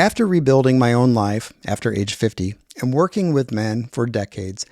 After rebuilding my own life after age 50 and working with men for decades,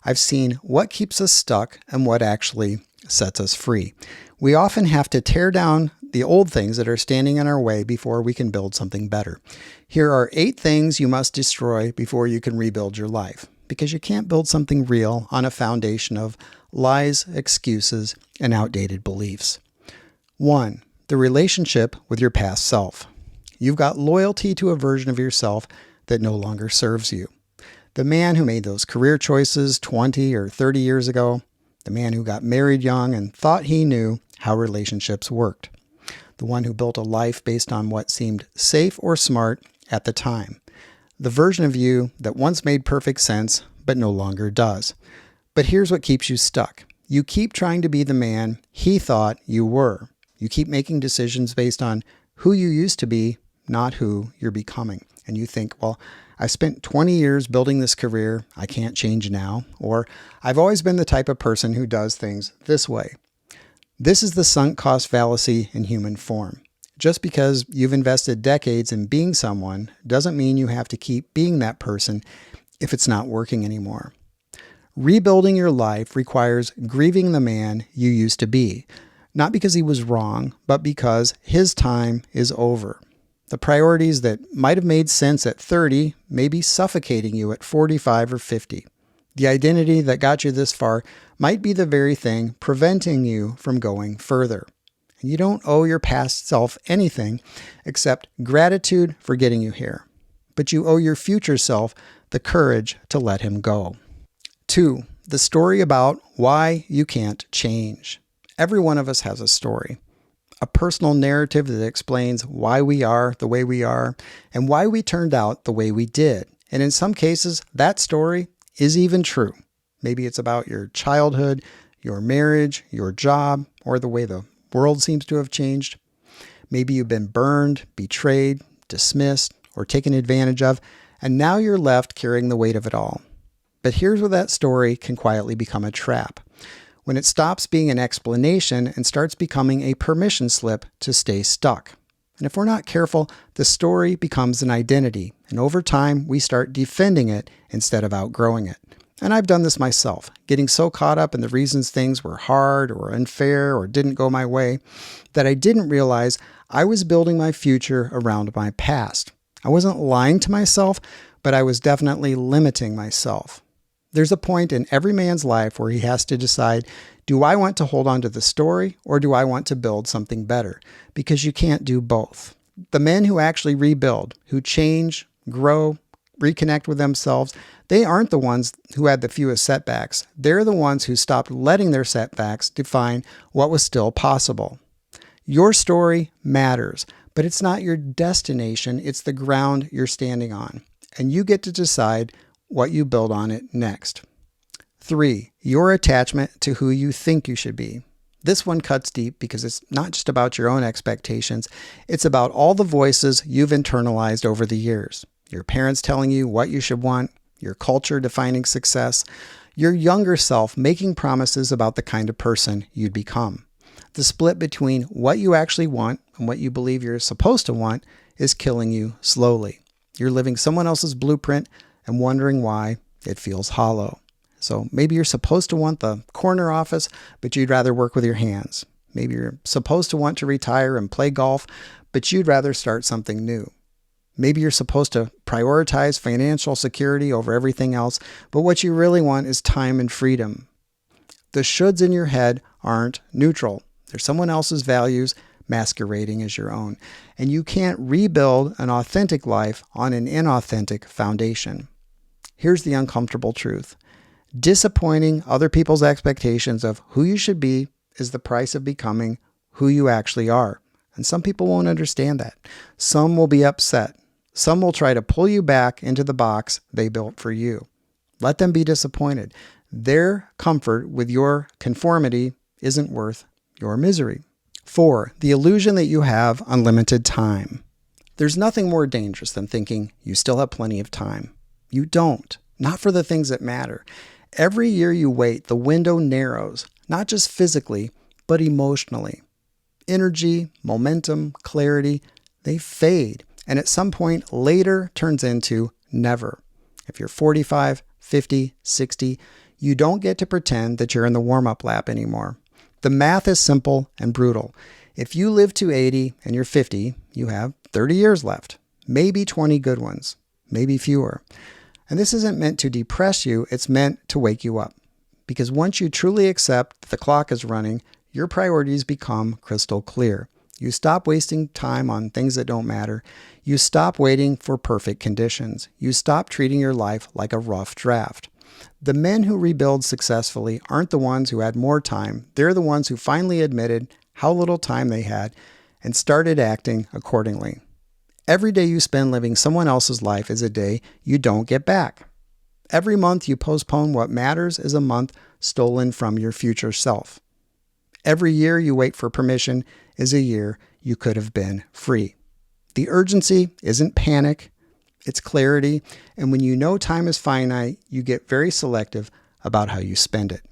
I've seen what keeps us stuck and what actually sets us free. We often have to tear down the old things that are standing in our way before we can build something better. Here are 8 things you must destroy before you can rebuild your life, because you can't build something real on a foundation of lies, excuses, and outdated beliefs. 1. The relationship with your past self. You've got loyalty to a version of yourself that no longer serves you. The man who made those career choices 20 or 30 years ago, the man who got married young and thought he knew how relationships worked, the one who built a life based on what seemed safe or smart at the time, the version of you that once made perfect sense but no longer does. But here's what keeps you stuck. You keep trying to be the man he thought you were. You keep making decisions based on who you used to be, not who you're becoming. And you think, well, I spent 20 years building this career. I can't change now. Or I've always been the type of person who does things this way. This is the sunk cost fallacy in human form. Just because you've invested decades in being someone doesn't mean you have to keep being that person if it's not working anymore. Rebuilding your life requires grieving the man you used to be, not because he was wrong, but because his time is over. The priorities that might have made sense at 30 may be suffocating you at 45 or 50. The identity that got you this far might be the very thing preventing you from going further. And you don't owe your past self anything except gratitude for getting you here. But you owe your future self the courage to let him go. 2. The story about why you can't change. Every one of us has a story. A personal narrative that explains why we are the way we are and why we turned out the way we did. And in some cases, that story is even true. Maybe it's about your childhood, your marriage, your job, or the way the world seems to have changed. Maybe you've been burned, betrayed, dismissed, or taken advantage of, and now you're left carrying the weight of it all. But here's where that story can quietly become a trap. When it stops being an explanation and starts becoming a permission slip to stay stuck. And if we're not careful, the story becomes an identity, and over time we start defending it instead of outgrowing it. And I've done this myself, getting so caught up in the reasons things were hard or unfair or didn't go my way that I didn't realize I was building my future around my past. I wasn't lying to myself, but I was definitely limiting myself. There's a point in every man's life where he has to decide, do I want to hold on to the story or do I want to build something better? Because you can't do both. The men who actually rebuild, who change, grow, reconnect with themselves, they aren't the ones who had the fewest setbacks. They're the ones who stopped letting their setbacks define what was still possible. Your story matters, but it's not your destination. It's the ground you're standing on. And you get to decide what you build on it next. 3. Your attachment to who you think you should be. This one cuts deep because it's not just about your own expectations. It's about all the voices you've internalized over the years. Your parents telling you what you should want, your culture defining success, your younger self making promises about the kind of person you'd become. The split between what you actually want and what you believe you're supposed to want is killing you slowly. You're living someone else's blueprint and wondering why it feels hollow. So maybe you're supposed to want the corner office, but you'd rather work with your hands. Maybe you're supposed to want to retire and play golf, but you'd rather start something new. Maybe you're supposed to prioritize financial security over everything else, but what you really want is time and freedom. The shoulds in your head aren't neutral. They're someone else's values masquerading as your own. And you can't rebuild an authentic life on an inauthentic foundation. Here's the uncomfortable truth. Disappointing other people's expectations of who you should be is the price of becoming who you actually are. And some people won't understand that. Some will be upset. Some will try to pull you back into the box they built for you. Let them be disappointed. Their comfort with your conformity isn't worth your misery. 4. The illusion that you have unlimited time. There's nothing more dangerous than thinking you still have plenty of time. You don't. Not for the things that matter. Every year you wait, the window narrows, not just physically, but emotionally. Energy, momentum, clarity, they fade. and at some point later turns into never. If you're 45, 50, 60, you don't get to pretend that you're in the warm-up lap anymore. The math is simple and brutal. If you live to 80 and you're 50, you have 30 years left, maybe 20 good ones, maybe fewer. And this isn't meant to depress you, it's meant to wake you up. Because once you truly accept that the clock is running, your priorities become crystal clear. You stop wasting time on things that don't matter. You stop waiting for perfect conditions. You stop treating your life like a rough draft. The men who rebuild successfully aren't the ones who had more time. They're the ones who finally admitted how little time they had and started acting accordingly. Every day you spend living someone else's life is a day you don't get back. Every month you postpone what matters is a month stolen from your future self. Every year you wait for permission is a year you could have been free. The urgency isn't panic, it's clarity, and when you know time is finite, you get very selective about how you spend it.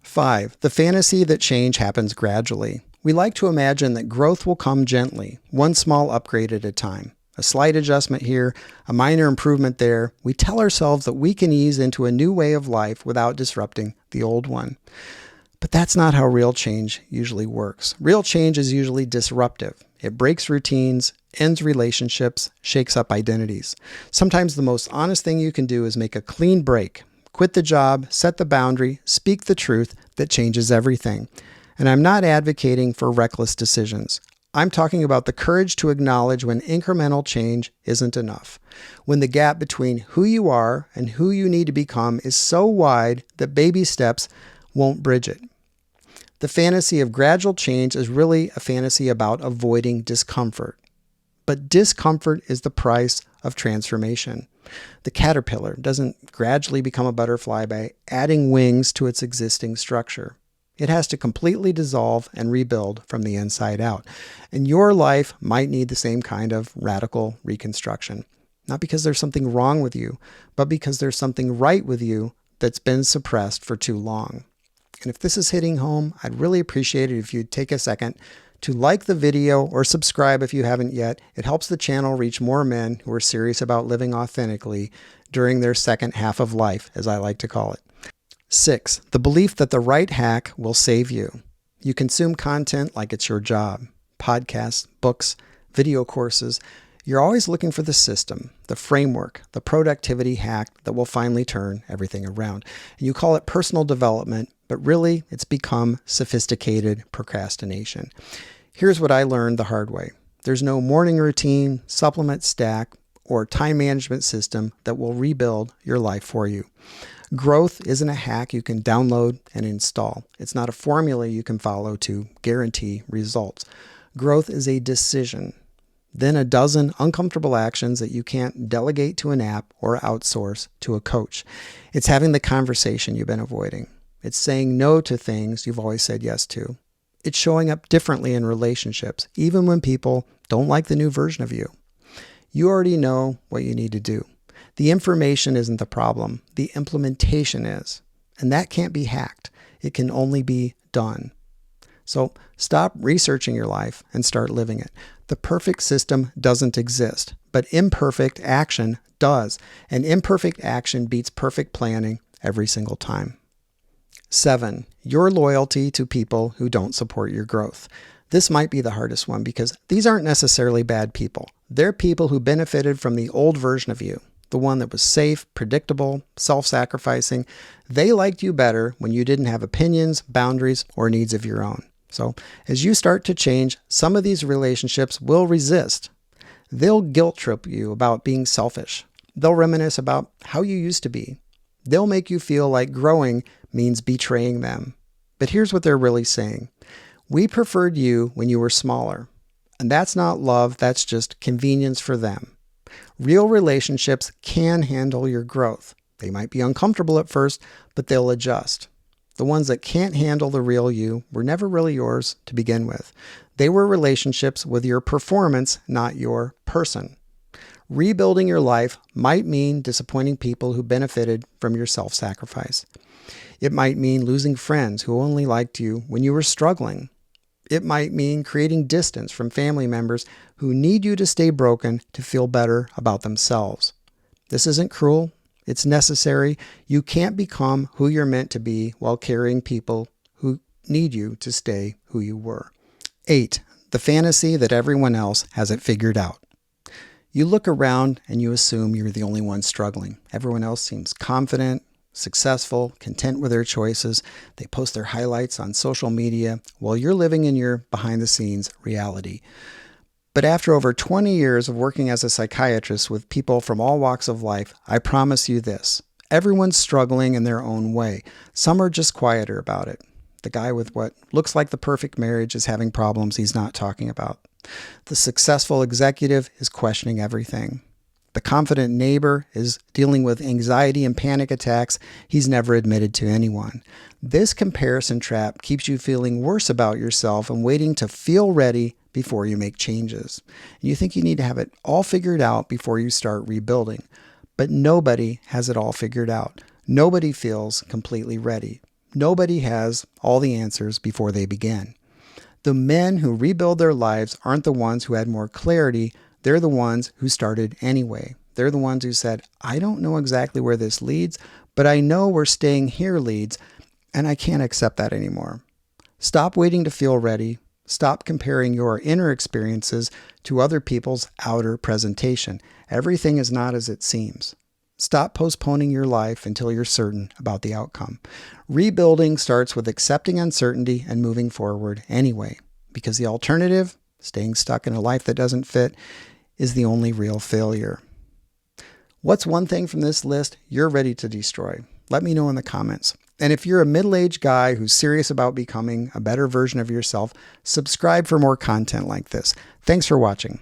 5. The fantasy that change happens gradually. We like to imagine that growth will come gently, one small upgrade at a time. A slight adjustment here, a minor improvement there. We tell ourselves that we can ease into a new way of life without disrupting the old one. But that's not how real change usually works. Real change is usually disruptive. It breaks routines, ends relationships, shakes up identities. Sometimes the most honest thing you can do is make a clean break. Quit the job, set the boundary, speak the truth that changes everything. And I'm not advocating for reckless decisions. I'm talking about the courage to acknowledge when incremental change isn't enough. When the gap between who you are and who you need to become is so wide that baby steps won't bridge it. The fantasy of gradual change is really a fantasy about avoiding discomfort. But discomfort is the price of transformation. The caterpillar doesn't gradually become a butterfly by adding wings to its existing structure. It has to completely dissolve and rebuild from the inside out. And your life might need the same kind of radical reconstruction. Not because there's something wrong with you, but because there's something right with you that's been suppressed for too long. And if this is hitting home, I'd really appreciate it if you'd take a second to like the video or subscribe if you haven't yet. It helps the channel reach more men who are serious about living authentically during their second half of life, as I like to call it. 6. The belief that the right hack will save you. You consume content like it's your job. Podcasts, books, video courses. You're always looking for the system, the framework, the productivity hack that will finally turn everything around. And you call it personal development, but really it's become sophisticated procrastination. Here's what I learned the hard way. There's no morning routine, supplement stack, or time management system that will rebuild your life for you. Growth isn't a hack you can download and install. It's not a formula you can follow to guarantee results. Growth is a decision. Then a dozen uncomfortable actions that you can't delegate to an app or outsource to a coach. It's having the conversation you've been avoiding. It's saying no to things you've always said yes to. It's showing up differently in relationships, even when people don't like the new version of you. You already know what you need to do. The information isn't the problem. The implementation is. And that can't be hacked. It can only be done. So stop researching your life and start living it. The perfect system doesn't exist, but imperfect action does. And imperfect action beats perfect planning every single time. 7. Your loyalty to people who don't support your growth. This might be the hardest one because these aren't necessarily bad people. They're people who benefited from the old version of you, the one that was safe, predictable, self-sacrificing. They liked you better when you didn't have opinions, boundaries, or needs of your own. So as you start to change, some of these relationships will resist. They'll guilt trip you about being selfish. They'll reminisce about how you used to be. They'll make you feel like growing means betraying them. But here's what they're really saying. We preferred you when you were smaller. And that's not love, that's just convenience for them. Real relationships can handle your growth. They might be uncomfortable at first, but they'll adjust. The ones that can't handle the real you were never really yours to begin with. They were relationships with your performance, not your person. Rebuilding your life might mean disappointing people who benefited from your self-sacrifice. It might mean losing friends who only liked you when you were struggling. It might mean creating distance from family members who need you to stay broken to feel better about themselves. This isn't cruel. It's necessary. You can't become who you're meant to be while carrying people who need you to stay who you were. 8. The fantasy that everyone else has it figured out. You look around and you assume you're the only one struggling. Everyone else seems confident, successful, content with their choices. They post their highlights on social media while you're living in your behind-the-scenes reality. But after over 20 years of working as a psychiatrist with people from all walks of life, I promise you this. Everyone's struggling in their own way. Some are just quieter about it. The guy with what looks like the perfect marriage is having problems he's not talking about. The successful executive is questioning everything. The confident neighbor is dealing with anxiety and panic attacks he's never admitted to anyone. This comparison trap keeps you feeling worse about yourself and waiting to feel ready before you make changes. You think you need to have it all figured out before you start rebuilding. But nobody has it all figured out. Nobody feels completely ready. Nobody has all the answers before they begin. The men who rebuild their lives aren't the ones who had more clarity. They're the ones who started anyway. They're the ones who said, I don't know exactly where this leads, but I know where staying here leads, and I can't accept that anymore. Stop waiting to feel ready. Stop comparing your inner experiences to other people's outer presentation. Everything is not as it seems. Stop postponing your life until you're certain about the outcome. Rebuilding starts with accepting uncertainty and moving forward anyway, because the alternative, staying stuck in a life that doesn't fit, is the only real failure. What's one thing from this list you're ready to destroy? Let me know in the comments. And if you're a middle-aged guy who's serious about becoming a better version of yourself, subscribe for more content like this. Thanks for watching.